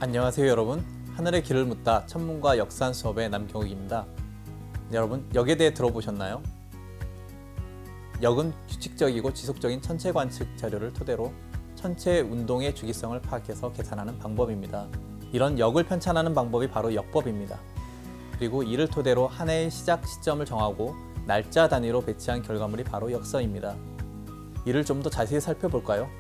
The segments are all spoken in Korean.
안녕하세요 여러분. 하늘의 길을 묻다 천문과 역산 수업의 남경욱입니다. 여러분, 역에 대해 들어보셨나요? 역은 규칙적이고 지속적인 천체 관측 자료를 토대로 천체의 운동의 주기성을 파악해서 계산하는 방법입니다. 이런 역을 편찬하는 방법이 바로 역법입니다. 그리고 이를 토대로 한 해의 시작 시점을 정하고 날짜 단위로 배치한 결과물이 바로 역서입니다. 이를 좀 더 자세히 살펴볼까요?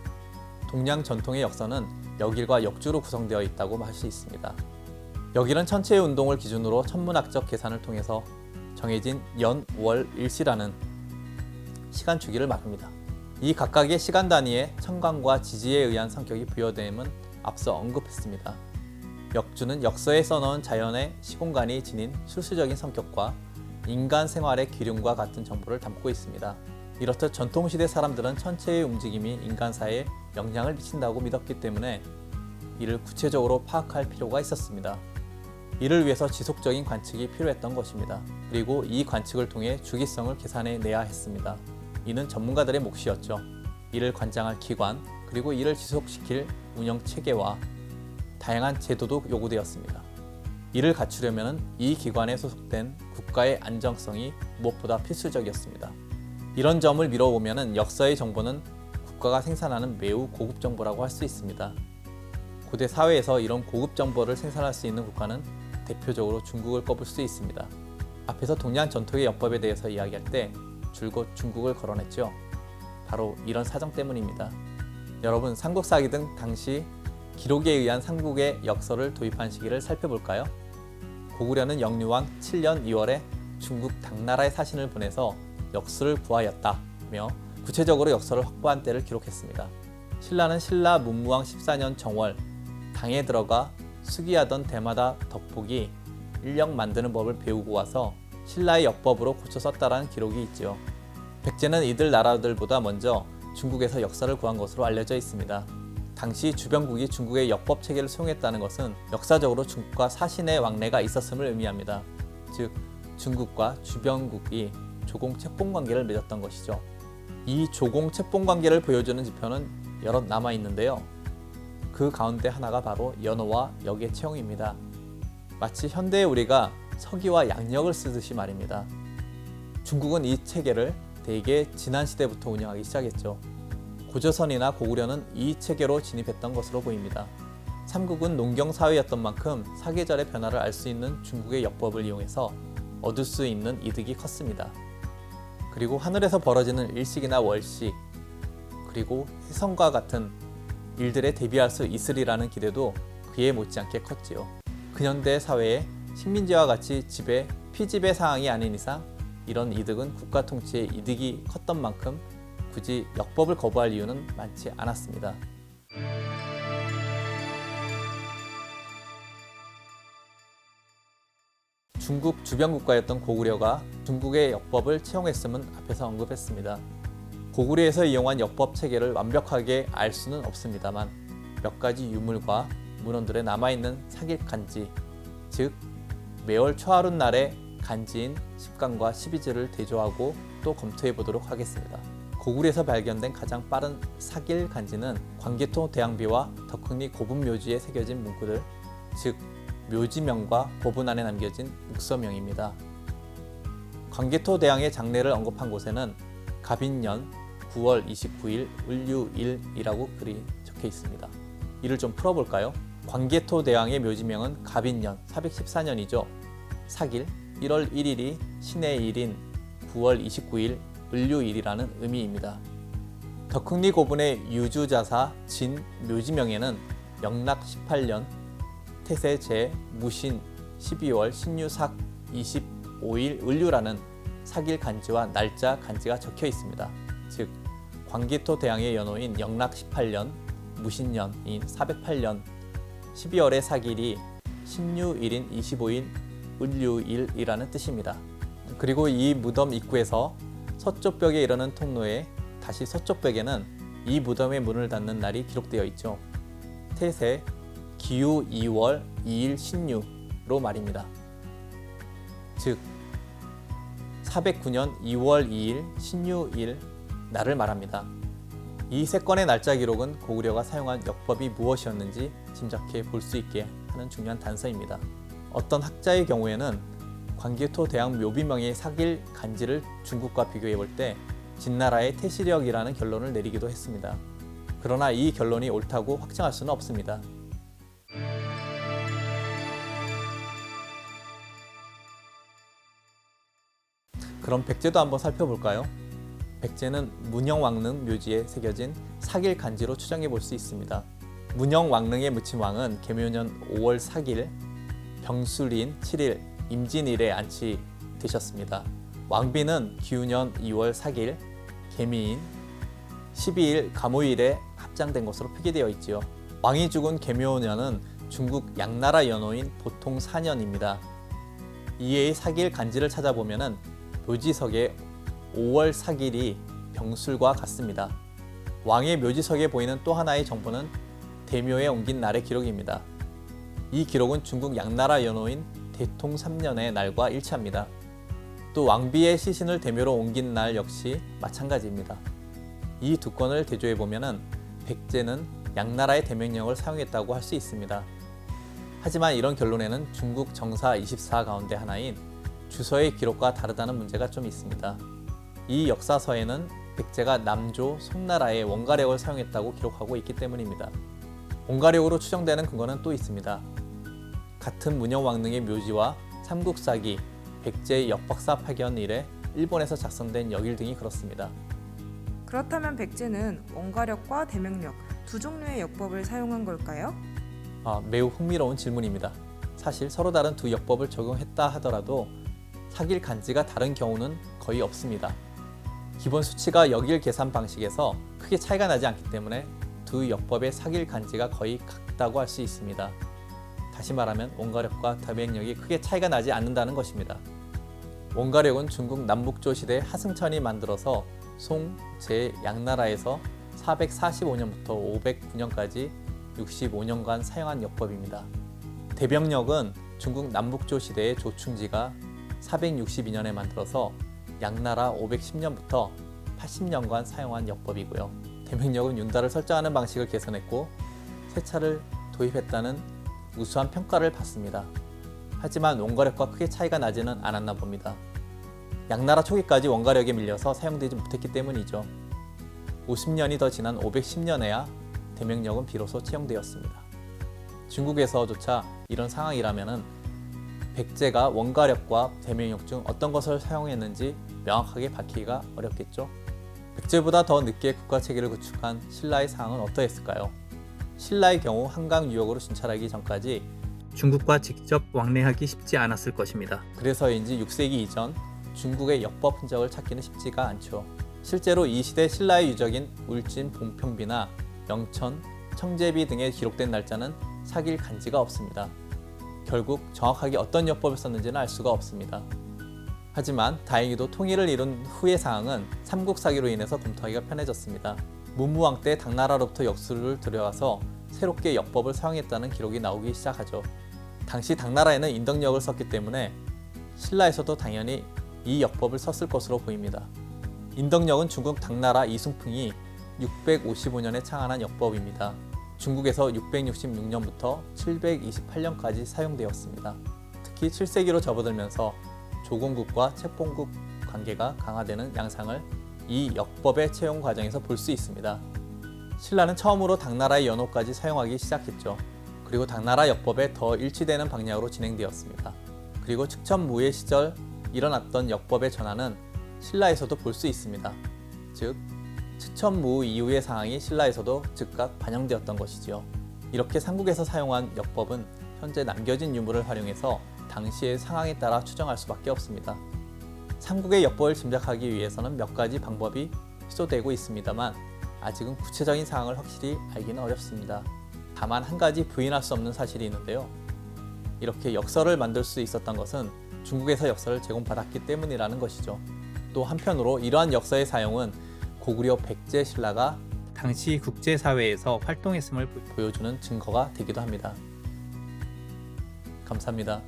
동양 전통의 역서는 역일과 역주로 구성되어 있다고 할 수 있습니다. 역일은 천체의 운동을 기준으로 천문학적 계산을 통해서 정해진 연, 월, 일시라는 시간 주기를 말합니다. 이 각각의 시간 단위에 천간과 지지에 의한 성격이 부여됨은 앞서 언급했습니다. 역주는 역서에 써놓은 자연의 시공간이 지닌 술수적인 성격과 인간 생활의 기륜과 같은 정보를 담고 있습니다. 이렇듯 전통시대 사람들은 천체의 움직임이 인간사에 영향을 미친다고 믿었기 때문에 이를 구체적으로 파악할 필요가 있었습니다. 이를 위해서 지속적인 관측이 필요했던 것입니다. 그리고 이 관측을 통해 주기성을 계산해내야 했습니다. 이는 전문가들의 몫이었죠. 이를 관장할 기관, 그리고 이를 지속시킬 운영 체계와 다양한 제도도 요구되었습니다. 이를 갖추려면 이 기관에 소속된 국가의 안정성이 무엇보다 필수적이었습니다. 이런 점을 미뤄보면 역사의 정보는 국가가 생산하는 매우 고급 정보라고 할 수 있습니다. 고대 사회에서 이런 고급 정보를 생산할 수 있는 국가는 대표적으로 중국을 꼽을 수 있습니다. 앞에서 동양 전통의 역법에 대해서 이야기할 때 줄곧 중국을 거론했죠. 바로 이런 사정 때문입니다. 여러분, 삼국사기 등 당시 기록에 의한 삼국의 역서를 도입한 시기를 살펴볼까요? 고구려는 영유왕 7년 2월에 중국 당나라에 사신을 보내서 역수를 구하였다며 구체적으로 역서를 확보한 때를 기록했습니다. 신라는 신라 문무왕 14년 정월 당에 들어가 수기하던 대마다 덕복이 인력 만드는 법을 배우고 와서 신라의 역법으로 고쳐 썼다라는 기록이 있죠. 백제는 이들 나라들보다 먼저 중국에서 역사를 구한 것으로 알려져 있습니다. 당시 주변국이 중국의 역법 체계를 수용했다는 것은 역사적으로 중국과 사신의 왕래가 있었음을 의미합니다. 즉, 중국과 주변국이 조공 책봉 관계를 맺었던 것이죠. 이 조공 책봉 관계를 보여주는 지표는 여럿 남아 있는데요. 그 가운데 하나가 바로 연호와 역의 채용입니다. 마치 현대의 우리가 서기와 양력을 쓰듯이 말입니다. 중국은 이 체계를 대개 지난 시대부터 운영하기 시작했죠. 고조선이나 고구려는 이 체계로 진입했던 것으로 보입니다. 삼국은 농경 사회였던 만큼 사계절의 변화를 알 수 있는 중국의 역법을 이용해서 얻을 수 있는 이득이 컸습니다. 그리고 하늘에서 벌어지는 일식이나 월식, 그리고 해성과 같은 일들에 대비할 수 있으리라는 기대도 그에 못지않게 컸지요. 근현대 사회에 식민지와 같이 피지배 사항이 아닌 이상 이런 이득은 국가 통치의 이득이 컸던 만큼 굳이 역법을 거부할 이유는 많지 않았습니다. 중국 주변 국가였던 고구려가 중국의 역법을 채용했음은 앞에서 언급했습니다. 고구려에서 이용한 역법 체계를 완벽하게 알 수는 없습니다만 몇 가지 유물과 문헌들에 남아있는 사길 간지, 즉 매월 초하룻 날의 간지인 10간과 12지를 대조하고 또 검토해 보도록 하겠습니다. 고구려에서 발견된 가장 빠른 사길 간지는 광개토 대왕비와 덕흥리 고분묘지에 새겨진 문구들, 즉 묘지명과 고분 안에 남겨진 묵서명입니다. 광개토 대왕의 장례를 언급한 곳에는 갑인년 9월 29일 을유일이라고 글이 적혀 있습니다. 이를 좀 풀어볼까요? 광개토 대왕의 묘지명은 갑인년 414년이죠. 사길 1월 1일이 신의 일인 9월 29일 을유일이라는 의미입니다. 덕흥리 고분의 유주자사 진 묘지명에는 영락 18년 태세 제 무신 12월 신유삭 25일 을유라는 사길 간지와 날짜 간지가 적혀 있습니다. 즉, 광개토 대왕의 연호인 영락 18년, 무신년인 408년 12월의 사길이 신유일인 25일 을유일이라는 뜻입니다. 그리고 이 무덤 입구에서 서쪽벽에 이르는 통로에 다시 서쪽벽에는 이 무덤의 문을 닫는 날이 기록되어 있죠. 태세 기후 2월 2일 신유로 말입니다. 즉 409년 2월 2일 신유일 날을 말합니다. 이 3건의 날짜 기록은 고구려가 사용한 역법이 무엇이었는지 짐작해 볼 수 있게 하는 중요한 단서입니다. 어떤 학자의 경우에는 광개토 대왕 묘비명의 사길 간지를 중국과 비교해 볼 때 진나라의 태시력이라는 결론을 내리기도 했습니다. 그러나 이 결론이 옳다고 확정할 수는 없습니다. 그럼 백제도 한번 살펴볼까요? 백제는 문영왕릉 묘지에 새겨진 사길 간지로 추정해 볼 수 있습니다. 문영왕릉에 묻힌 왕은 계묘년 5월 4일 병술인 7일 임진일에 안치되셨습니다. 왕비는 기우년 2월 4일 계미인 12일 가모일에 합장된 것으로 표기되어 있지요. 왕이 죽은 계묘년은 중국 양나라 연호인 보통 4년입니다. 이해의 사길 간지를 찾아보면 묘지석에 5월 4일이 병술과 같습니다. 왕의 묘지석에 보이는 또 하나의 정보는 대묘에 옮긴 날의 기록입니다. 이 기록은 중국 양나라 연호인 대통 3년의 날과 일치합니다. 또 왕비의 시신을 대묘로 옮긴 날 역시 마찬가지입니다. 이 두 건을 대조해 보면 백제는 양나라의 대명령을 사용했다고 할 수 있습니다. 하지만 이런 결론에는 중국 정사 24 가운데 하나인 주서의 기록과 다르다는 문제가 좀 있습니다. 이 역사서에는 백제가 남조 송나라의 원가력을 사용했다고 기록하고 있기 때문입니다. 원가력으로 추정되는 근거는 또 있습니다. 같은 문영왕릉의 묘지와 삼국사기, 백제의 역박사 파견 이래 일본에서 작성된 역일 등이 그렇습니다. 그렇다면 백제는 원가력과 대명력 두 종류의 역법을 사용한 걸까요? 매우 흥미로운 질문입니다. 사실 서로 다른 두 역법을 적용했다 하더라도 사길 간지가 다른 경우는 거의 없습니다. 기본 수치가 역일 계산 방식에서 크게 차이가 나지 않기 때문에 두 역법의 사길 간지가 거의 같다고 할 수 있습니다. 다시 말하면 원가력과 대명력이 크게 차이가 나지 않는다는 것입니다. 원가력은 중국 남북조 시대 하승천이 만들어서 송, 제 양나라에서 445년부터 509년까지 65년간 사용한 역법입니다. 대병력은 중국 남북조 시대의 조충지가 462년에 만들어서 양나라 510년부터 80년간 사용한 역법이고요. 대명력은 윤달을 설정하는 방식을 개선했고 세차를 도입했다는 우수한 평가를 받습니다. 하지만 원가력과 크게 차이가 나지는 않았나 봅니다. 양나라 초기까지 원가력에 밀려서 사용되지 못했기 때문이죠. 50년이 더 지난 510년에야 대명력은 비로소 채용되었습니다. 중국에서조차 이런 상황이라면 백제가 원가력과 대명력 중 어떤 것을 사용했는지 명확하게 밝히기가 어렵겠죠. 백제보다 더 늦게 국가체계를 구축한 신라의 상황은 어떠했을까요? 신라의 경우 한강 유역으로 진출하기 전까지 중국과 직접 왕래하기 쉽지 않았을 것입니다. 그래서인지 6세기 이전 중국의 역법 흔적을 찾기는 쉽지가 않죠. 실제로 이 시대 신라의 유적인 울진 봉평비나 영천, 청제비 등에 기록된 날짜는 사길 간지가 없습니다. 결국 정확하게 어떤 역법을 썼는지는 알 수가 없습니다. 하지만 다행히도 통일을 이룬 후의 상황은 삼국사기로 인해서 검토하기가 편해졌습니다. 문무왕 때 당나라로부터 역수를 들여와서 새롭게 역법을 사용했다는 기록이 나오기 시작하죠. 당시 당나라에는 인덕력을 썼기 때문에 신라에서도 당연히 이 역법을 썼을 것으로 보입니다. 인덕력은 중국 당나라 이순풍이 655년에 창안한 역법입니다. 중국에서 666년부터 728년까지 사용되었습니다. 특히 7세기로 접어들면서 조공국과 책봉국 관계가 강화되는 양상을 이 역법의 채용 과정에서 볼 수 있습니다. 신라는 처음으로 당나라의 연호까지 사용하기 시작했죠. 그리고 당나라 역법에 더 일치되는 방향으로 진행되었습니다. 그리고 측천무예 시절 일어났던 역법의 전환은 신라에서도 볼 수 있습니다. 즉, 측천무 이후의 상황이 신라에서도 즉각 반영되었던 것이지요. 이렇게 삼국에서 사용한 역법은 현재 남겨진 유물을 활용해서 당시의 상황에 따라 추정할 수밖에 없습니다. 삼국의 역법을 짐작하기 위해서는 몇 가지 방법이 시도되고 있습니다만 아직은 구체적인 상황을 확실히 알기는 어렵습니다. 다만 한 가지 부인할 수 없는 사실이 있는데요. 이렇게 역설을 만들 수 있었던 것은 중국에서 역설을 제공받았기 때문이라는 것이죠. 또 한편으로 이러한 역서의 사용은 고구려 백제 신라가 당시 국제사회에서 활동했음을 보여주는 증거가 되기도 합니다. 감사합니다.